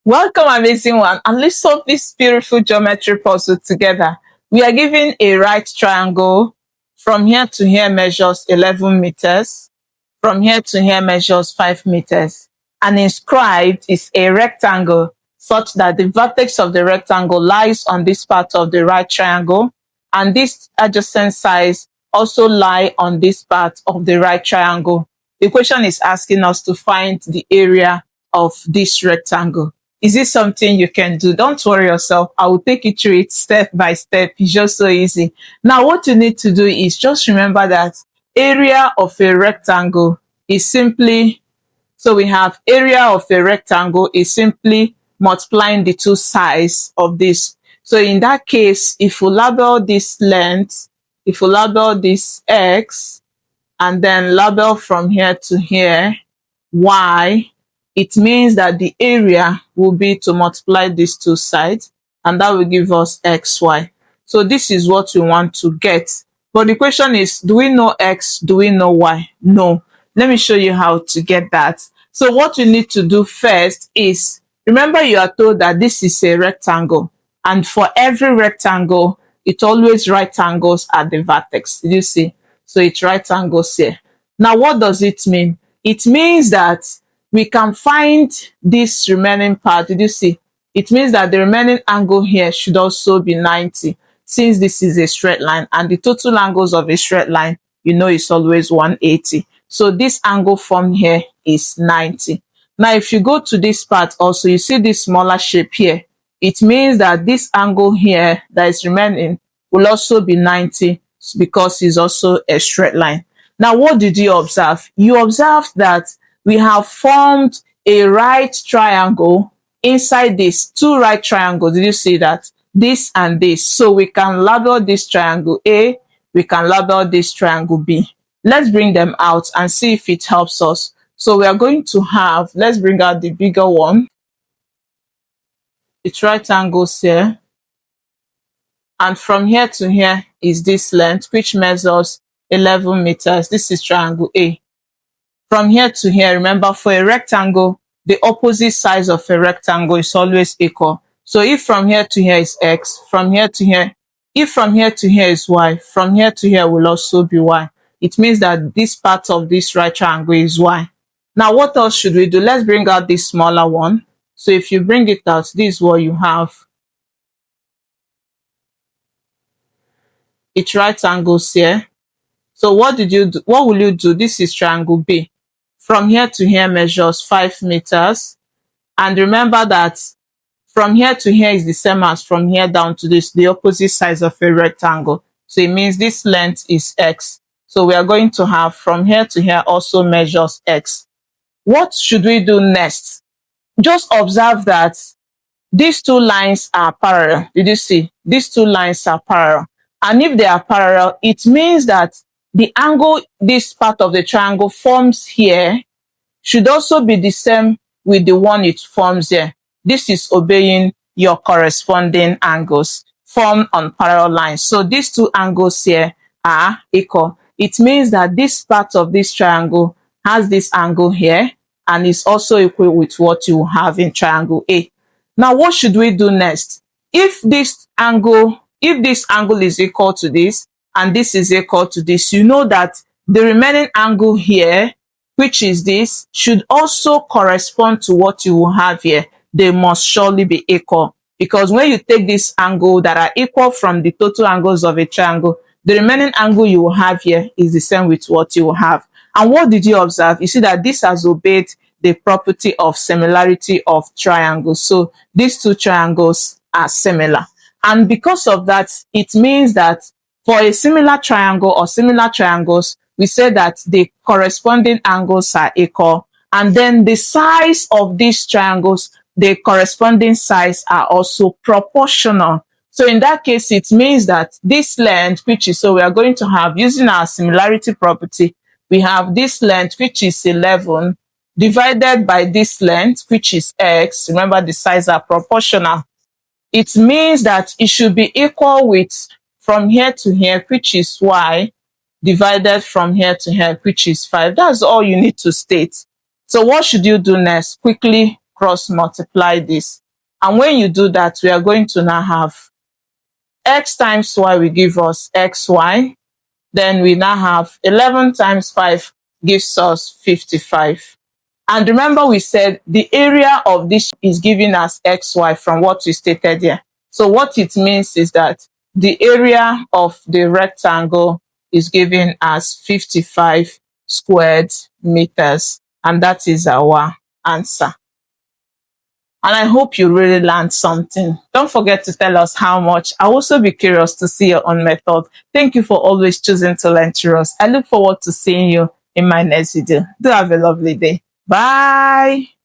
Welcome, amazing one, and let's solve this beautiful geometry puzzle together. We are given a right triangle. From here to here measures 11 meters. From here to here measures 5 meters. And inscribed is a rectangle such that the vertex of the rectangle lies on this part of the right triangle, and this adjacent sides also lie on this part of the right triangle. The question is asking us to find the area of this rectangle. Is this something you can do? Don't worry yourself. I will take you through it step by step. It's just so easy. Now, what you need to do is just remember that area of a rectangle is simply, so we have area of a rectangle is simply multiplying the two sides of this. So in that case, if we label this length, if we label this x, and then label from here to here y, it means that the area will be to multiply these two sides, and that will give us xy. So this is what we want to get. But the question is, do we know x? Do we know y? No. Let me show you how to get that. So what we need to do first is, remember you are told that this is a rectangle, and for every rectangle, it always right angles at the vertex. Did you see? So it's right angles here. Now what does it mean? It means that we can find this remaining part. Did you see? It means that the remaining angle here should also be 90, since this is a straight line, and the total angles of a straight line, you know, is always 180. So this angle from here is 90. Now, if you go to this part also, you see this smaller shape here. It means that this angle here that is remaining will also be 90, because it's also a straight line. Now, what did you observe? You observed that we have formed a right triangle inside these two right triangles. Did you see that? This and this. So we can label this triangle A, we can label this triangle B. Let's bring them out and see if it helps us. So we are going to have, let's bring out the bigger one. It's right angles here. And from here to here is this length, which measures 11 meters. This is triangle A. From here to here, remember, for a rectangle, the opposite sides of a rectangle is always equal. So if from here to here is x, from here to here, if from here to here is y, from here to here will also be y. It means that this part of this right triangle is y. Now, what else should we do? Let's bring out this smaller one. So if you bring it out, this is what you have. It's right angles here. So what did you do? What will you do? This is triangle B. From here to here measures 5 meters. And remember that from here to here is the same as from here down to this, the opposite sides of a rectangle. So it means this length is x. So we are going to have from here to here also measures x. What should we do next? Just observe that these two lines are parallel. Did you see? These two lines are parallel. And if they are parallel, it means that the angle this part of the triangle forms here should also be the same with the one it forms here. This is obeying your corresponding angles formed on parallel lines. So these two angles here are equal. It means that this part of this triangle has this angle here and is also equal with what you have in triangle A. Now, what should we do next? If this angle is equal to this, and this is equal to this, you know that the remaining angle here, which is this, should also correspond to what you will have here. They must surely be equal, because when you take this angle that are equal from the total angles of a triangle, the remaining angle you will have here is the same with what you will have. And what did you observe? You see that this has obeyed the property of similarity of triangles. So these two triangles are similar. And because of that, it means that for a similar triangle or similar triangles, we say that the corresponding angles are equal. And then the size of these triangles, the corresponding sides are also proportional. So in that case, it means that this length, which is, so we are going to have, using our similarity property, we have this length, which is 11, divided by this length, which is x. Remember, the sides are proportional. It means that it should be equal with from here to here, which is y, divided from here to here, which is 5. That's all you need to state. So what should you do next? Quickly cross multiply this. And when you do that, we are going to now have x times y will give us xy. Then we now have 11 times 5 gives us 55. And remember we said the area of this is giving us xy from what we stated here. So what it means is that the area of the rectangle is given as 55 squared meters. And that is our answer. And I hope you really learned something. Don't forget to tell us how much. I'll also be curious to see your own method. Thank you for always choosing to learn through us. I look forward to seeing you in my next video. Do have a lovely day. Bye.